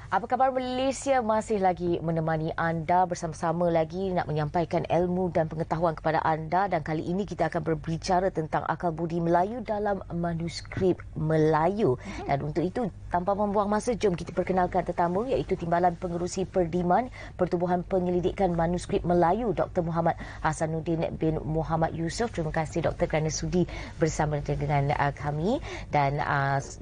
Apa khabar Malaysia masih lagi menemani anda bersama-sama lagi nak menyampaikan ilmu dan pengetahuan kepada anda, dan kali ini kita akan berbicara tentang akal budi Melayu dalam manuskrip Melayu. Dan untuk itu tanpa membuang masa, jom kita perkenalkan tetamu, iaitu Timbalan Pengerusi Perdiman Pertubuhan Penyelidikan Manuskrip Melayu Dr. Muhammad Hasanuddin bin Muhammad Yusof. Terima kasih Doktor kerana sudi bersama dengan kami. Dan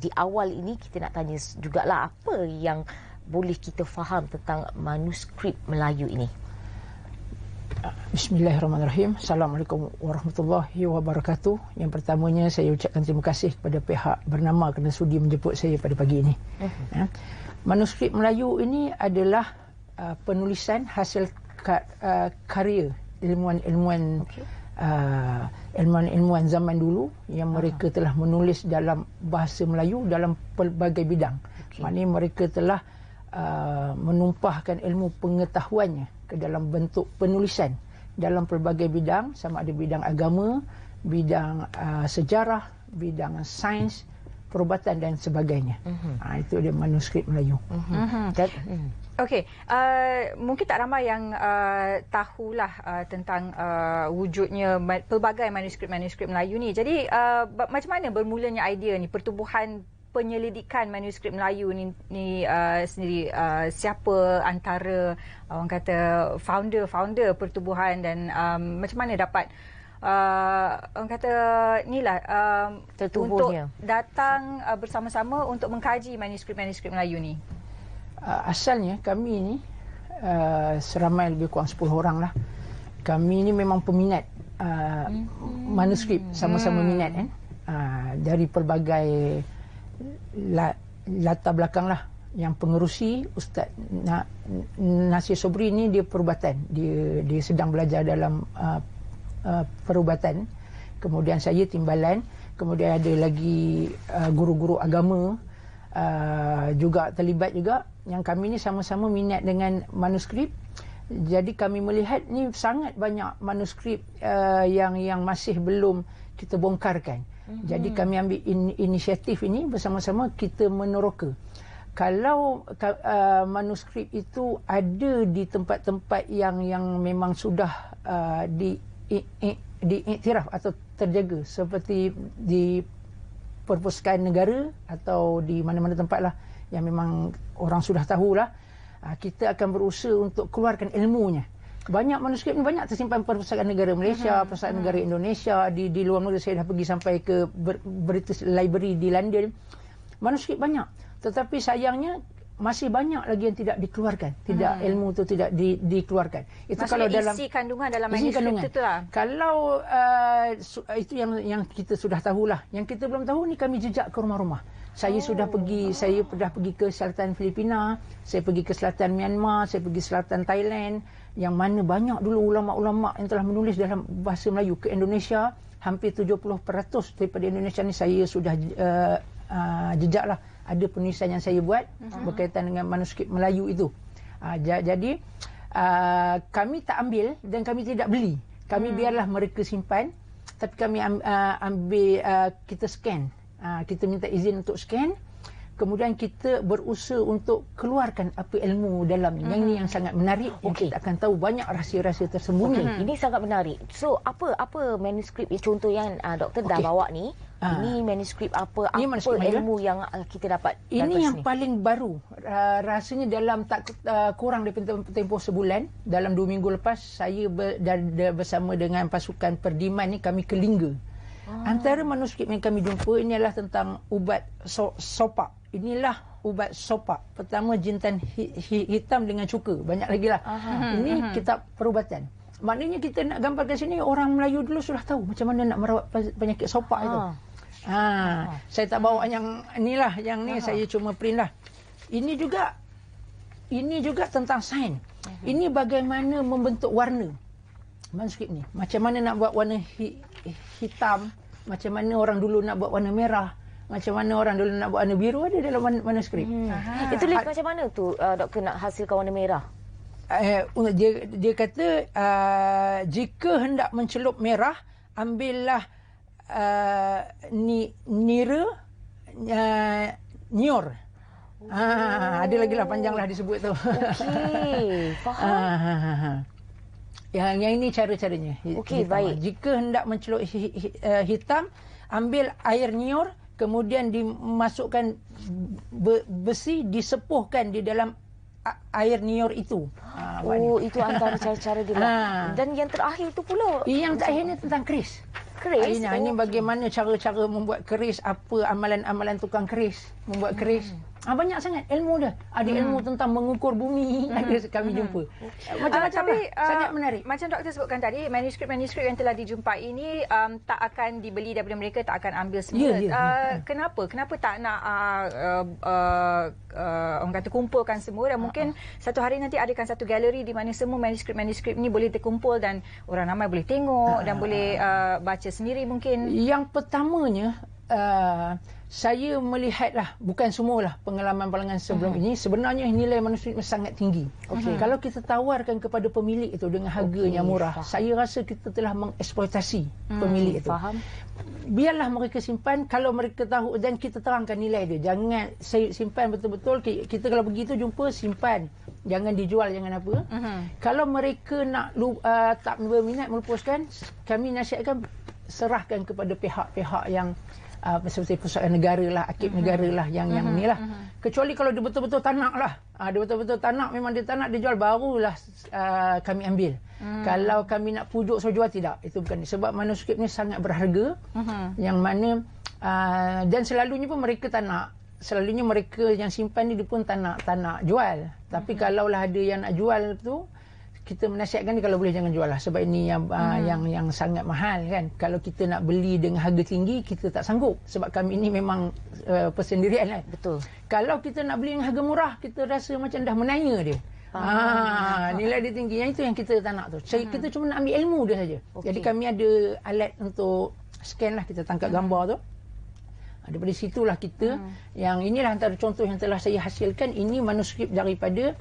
di awal ini kita nak tanya jugalah apa yang boleh kita faham tentang manuskrip Melayu ini. Bismillahirrahmanirrahim. Assalamualaikum warahmatullahi wabarakatuh. Yang pertamanya saya ucapkan terima kasih kepada pihak bernama kerana sudi menjemput saya pada pagi ini. Manuskrip Melayu ini adalah penulisan hasil karya ilmuwan-ilmuwan ilmuwan zaman dulu yang mereka telah menulis dalam bahasa Melayu dalam pelbagai bidang. Maknanya mereka telah menumpahkan ilmu pengetahuannya ke dalam bentuk penulisan dalam pelbagai bidang, sama ada bidang agama, bidang sejarah, bidang sains, perubatan dan sebagainya. Itu dia manuskrip Melayu. Okey, mungkin tak ramai yang tahulah tentang wujudnya pelbagai manuskrip-manuskrip Melayu ni. Jadi macam mana bermulanya idea ni, pertubuhan penyelidikan manuskrip Melayu ni sendiri? Siapa antara orang kata founder pertubuhan, dan macam mana dapat orang kata inilah untuk datang bersama-sama untuk mengkaji manuskrip-manuskrip Melayu ni? Asalnya kami ni seramai lebih kurang 10 orang lah. Kami ni memang peminat manuskrip, sama-sama minat kan. Dari pelbagai latar belakang lah. Yang pengerusi Ustaz Nasir Sobri ni dia perubatan, dia sedang belajar dalam perubatan. Kemudian saya timbalan, kemudian ada lagi guru-guru agama juga terlibat juga. Yang kami ni sama-sama minat dengan manuskrip. Jadi kami melihat ni sangat banyak manuskrip yang masih belum kita bongkarkan. Jadi kami ambil inisiatif ini bersama-sama, kita meneroka. Kalau manuskrip itu ada di tempat-tempat yang memang sudah diiktiraf atau terjaga, seperti di perpustakaan negara atau di mana-mana tempat lah yang memang orang sudah tahulah, kita akan berusaha untuk keluarkan ilmunya. Banyak manuskrip ni banyak tersimpan Perpustakaan Negara Malaysia, Perpustakaan Negara Indonesia, di luar negara saya dah pergi sampai ke British Library di London. Manuskrip banyak, tetapi sayangnya masih banyak lagi yang tidak dikeluarkan. Ilmu itu tidak dikeluarkan. Itu maksudnya kalau dalam isi kandungan dalam manuskrip itu lah. Kalau itu yang kita sudah tahulah. Yang kita belum tahu ni kami jejak ke rumah-rumah. Saya sudah pergi, saya pernah pergi ke selatan Filipina, saya pergi ke selatan Myanmar, saya pergi selatan Thailand, yang mana banyak dulu ulama-ulama yang telah menulis dalam bahasa Melayu. Ke Indonesia, hampir 70% daripada Indonesia ni saya sudah jejak lah. Ada penulisan yang saya buat berkaitan dengan manuskrip Melayu itu. Jadi kami tak ambil dan kami tidak beli. Kami biarlah mereka simpan, tapi kami ambil, kita scan. Kita minta izin untuk scan, kemudian kita berusaha untuk keluarkan apa ilmu dalamnya. Yang ini yang sangat menarik. Kita akan tahu banyak rahsia-rahsia tersembunyi. Ini sangat menarik. So apa manuskrip contoh yang doktor dah bawa ni? Ini manuskrip apa ilmu yang kita dapat? Ini yang paling baru. Rasanya dalam tak kurang daripada tempoh sebulan, dalam 2 minggu lepas saya bersama dengan pasukan Perdiman ni kami ke Lingga. Antara manuskrip yang kami jumpa ini adalah tentang ubat sopak. Inilah ubat sopak. Pertama, jintan hitam dengan cuka. Banyak lagi lah. Ini kitab perubatan. Maknanya kita nak gambarkan sini, orang Melayu dulu sudah tahu macam mana nak merawat penyakit sopak itu. Saya tak bawa yang inilah, yang ni saya cuma print lah. Ini juga tentang sains. Ini bagaimana membentuk warna manuskrip ni. Macam mana nak buat warna hitam, macam mana orang dulu nak buat warna merah, macam mana orang dulu nak buat warna biru, ada dalam manuskrip. Itu macam mana tu doktor nak hasilkan warna merah? Dia kata jika hendak mencelup merah, ambillah nira nyor. Ada lagi lah, panjang lah disebut tu. Okey, faham. Yang ini cara-caranya. Okey, baik. Jika hendak mencelup hitam, ambil air niur, kemudian dimasukkan besi, disepuhkan di dalam air niur itu. Itu antara cara-cara dia. Dan yang terakhir itu pula. Yang terakhir ni tentang keris. Keris? Ini bagaimana cara-cara membuat keris, apa amalan-amalan tukang keris membuat keris. Banyak sangat ilmu dia. Ada ilmu tentang mengukur bumi, ada kami jumpa. Macam-macam lah. Sangat menarik. Macam doktor sebutkan tadi, manuskrip-manuskrip yang telah dijumpai ini tak akan dibeli daripada mereka, tak akan ambil semula. Kenapa? Kenapa tak nak orang kata kumpulkan semua, dan mungkin satu hari nanti adakan satu galeri di mana semua manuskrip-manuskrip ni boleh terkumpul dan orang ramai boleh tengok dan boleh baca sendiri mungkin. Yang pertamanya, saya melihatlah, bukan semualah pengalaman sebelum ini, sebenarnya nilai manuskrip sangat tinggi. Kalau kita tawarkan kepada pemilik itu dengan harga yang murah, saya rasa kita telah mengeksploitasi pemilik itu. Faham. Biarlah mereka simpan, kalau mereka tahu, dan kita terangkan nilai dia. Jangan simpan betul-betul, kita kalau begitu jumpa, simpan. Jangan dijual, jangan apa. Kalau mereka nak tak berminat melupuskan, kami nasihatkan serahkan kepada pihak-pihak yang seperti pusat negara lah, akib negara lah, yang ni lah. Kecuali kalau dia betul-betul tak nak lah. Dia betul-betul tak nak, memang dia tak nak, dia jual, barulah kami ambil. Kalau kami nak pujuk jual, tidak. Itu bukan. Sebab manuskrip ni sangat berharga. Yang mana, dan selalunya pun mereka tak nak. Selalunya mereka yang simpan ni dia pun tak nak jual. Tapi kalaulah ada yang nak jual tu, kita menasihatkan dia kalau boleh jangan jual lah, sebab ini yang sangat mahal kan. Kalau kita nak beli dengan harga tinggi, kita tak sanggup, sebab kami ini memang persendirian kan. Betul. Kalau kita nak beli dengan harga murah, kita rasa macam dah menanya dia. Nilai dia tinggi. Yang itu yang kita tak nak tu. Kita cuma nak ambil ilmu dia saja. Jadi kami ada alat untuk scan lah, kita tangkap gambar tu. Daripada situlah kita, yang inilah antara contoh yang telah saya hasilkan. Ini manuskrip daripada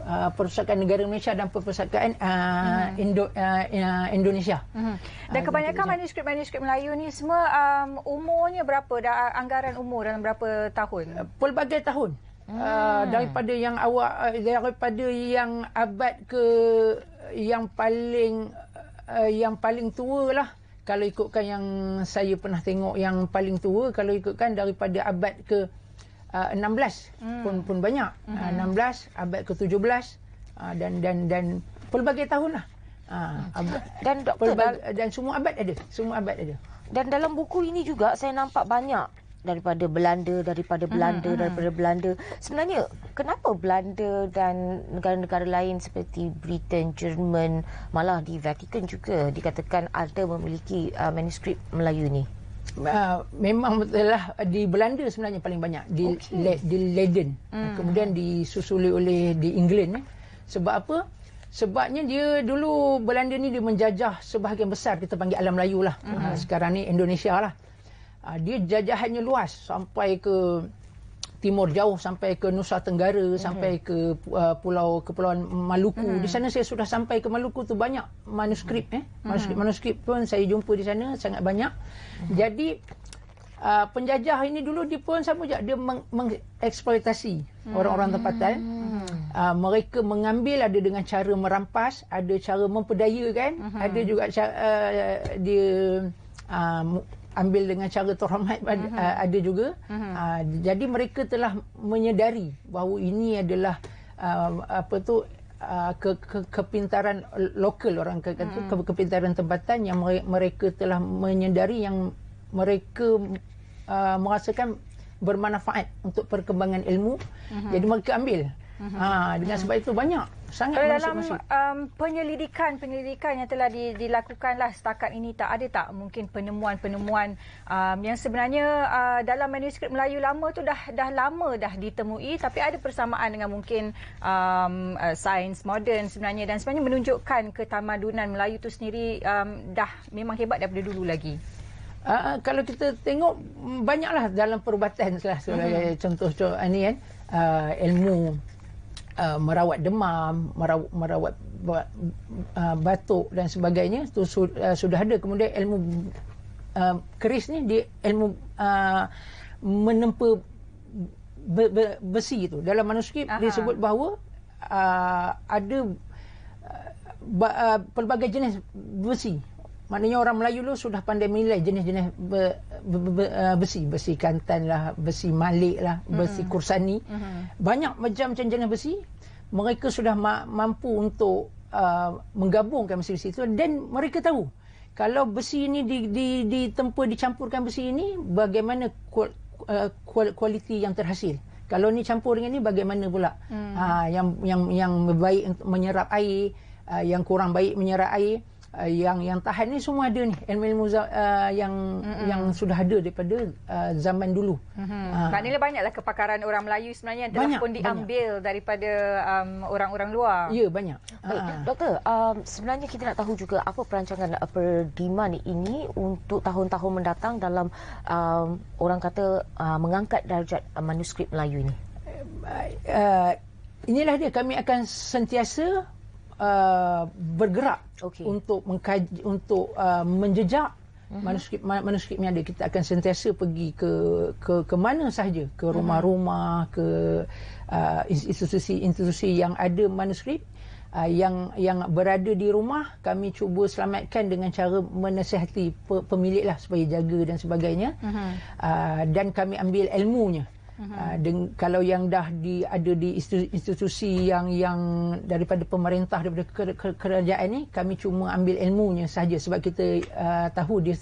Perpustakaan Negara Malaysia dan Perpustakaan Indonesia. Dan kebanyakan manuskrip-manuskrip Melayu ni semua umurnya berapa? Anggaran umur dalam berapa tahun? Pelbagai tahun. Daripada yang daripada yang abad ke yang paling tua lah. Kalau ikutkan yang saya pernah tengok, yang paling tua, kalau ikutkan daripada abad ke 16 pun banyak. 16, abad ke-17 dan pelbagai tahun lah. Dan doktor, dan semua abad ada. Dan dalam buku ini juga saya nampak banyak daripada Belanda. Sebenarnya kenapa Belanda dan negara-negara lain seperti Britain, Jerman, malah di Vatikan juga dikatakan ada memiliki manuskrip Melayu ni? Memang betul lah, di Belanda sebenarnya paling banyak, di Leiden. Kemudian disusuli oleh di England. Sebab apa? Sebabnya dia dulu, Belanda ni dia menjajah sebahagian besar, kita panggil alam Melayu lah. Sekarang ni Indonesia lah. Dia jajahannya luas sampai ke timur jauh, sampai ke Nusa Tenggara, sampai ke Kepulauan Maluku. Di sana saya sudah sampai ke Maluku tu, banyak manuskrip. Manuskrip pun saya jumpa di sana sangat banyak. Jadi penjajah ini dulu dia pun sama je, dia mengeksploitasi orang-orang tempatan. Mereka mengambil, ada dengan cara merampas, ada cara memperdayakan, ada juga dia ambil dengan cara terhormat, ada juga. Jadi mereka telah menyedari bahawa ini adalah kepintaran lokal, orang kata kepintaran tempatan, yang mereka telah menyedari, yang mereka merasakan bermanfaat untuk perkembangan ilmu. Jadi mereka ambil. Dengan sebab itu banyak sangat dalam penyelidikan yang telah dilakukanlah setakat ini, ada tak mungkin penemuan-penemuan yang sebenarnya dalam manuskrip Melayu lama tu dah lama ditemui, tapi ada persamaan dengan mungkin sains moden sebenarnya, dan sebenarnya menunjukkan ketamadunan Melayu tu sendiri dah memang hebat daripada dulu lagi? Kalau kita tengok, banyaklah dalam perubatan lah, sebagai contoh ni kan, ilmu merawat demam, merawat batuk dan sebagainya, itu sudah ada. Kemudian ilmu keris ni, dia ilmu menempa besi itu. Dalam manuskrip disebut bahawa ada pelbagai jenis besi. Maknanya orang Melayu dulu sudah pandai menilai jenis-jenis besi. Besi kantan lah, besi malik lah, besi kursani. Banyak macam jenis besi. Mereka sudah mampu untuk menggabungkan besi-besi itu, dan mereka tahu kalau besi ini dicampurkan besi ini, bagaimana kualiti yang terhasil. Kalau ni campur dengan ni, bagaimana pula yang baik untuk menyerap air, yang kurang baik menyerap air, yang tahan ni semua ada ni ilmu-ilmu yang sudah ada daripada zaman dulu. Maknanya banyaklah kepakaran orang Melayu sebenarnya yang telah pun diambil daripada orang-orang luar. Ya, banyak. Baik, Doktor, sebenarnya kita nak tahu juga apa perancangan Perdiman ini untuk tahun-tahun mendatang dalam orang kata mengangkat darjat manuskrip Melayu ini. Inilah dia, kami akan sentiasa bergerak untuk mengkaji, untuk menjejak manuskrip yang ada. Kita akan sentiasa pergi ke mana sahaja, ke rumah-rumah, ke institusi yang ada manuskrip yang berada di rumah. Kami cuba selamatkan dengan cara menasihati pemilik lah supaya jaga dan sebagainya. Dan kami ambil ilmunya. Kalau yang dah ada di institusi yang daripada pemerintah, daripada kerajaan ni, kami cuma ambil ilmunya sahaja sebab kita tahu dia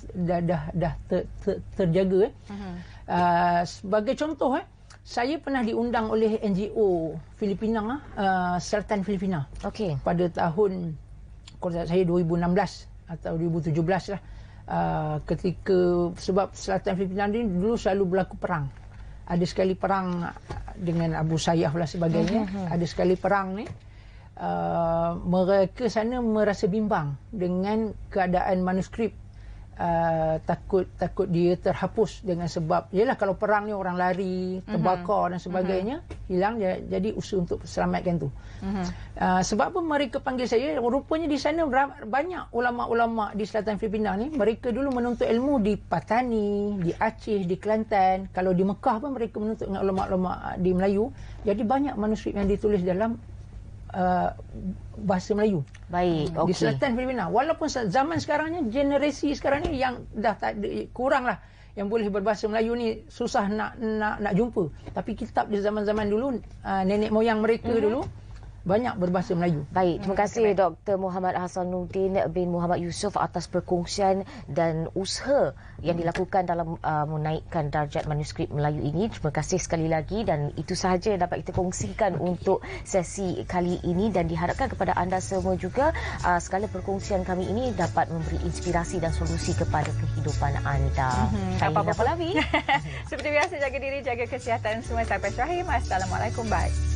dah terjaga. Sebagai contoh, saya pernah diundang oleh NGO Filipina, Selatan Filipina. Pada tahun, kalau saya 2016 atau 2017 lah. Ketika, sebab Selatan Filipina ni dulu selalu berlaku perang. Ada sekali perang dengan Abu Sayyaf lah sebagainya. Ada sekali perang ni. Mereka sana merasa bimbang dengan keadaan manuskrip. Takut dia terhapus dengan sebab, yalah kalau perang ni orang lari, terbakar dan sebagainya, hilang. Jadi usaha untuk selamatkan tu. Sebab apa mereka panggil saya? Rupanya di sana banyak ulama-ulama di Selatan Filipina ni, mereka dulu menuntut ilmu di Patani, di Aceh, di Kelantan. Kalau di Mekah pun mereka menuntut dengan ulama-ulama di Melayu. Jadi banyak manuskrip yang ditulis dalam bahasa Melayu. Baik, Di Selatan Filipina. Walaupun zaman sekarang ni, generasi sekarang ni yang dah tak ada, kurang lah yang boleh berbahasa Melayu ni, susah nak jumpa. Tapi kitab di zaman-zaman dulu, nenek moyang mereka dulu banyak berbahasa Melayu. Baik, terima kasih Dr. Muhammad Hasanuddin bin Muhammad Yusof atas perkongsian dan usaha yang dilakukan dalam menaikkan darjat manuskrip Melayu ini. Terima kasih sekali lagi, dan itu sahaja yang dapat kita kongsikan untuk sesi kali ini, dan diharapkan kepada anda semua juga segala perkongsian kami ini dapat memberi inspirasi dan solusi kepada kehidupan anda. Apa-apa lagi. Seperti biasa, jaga diri, jaga kesihatan semua. Sampai terakhir. Assalamualaikum. Bye.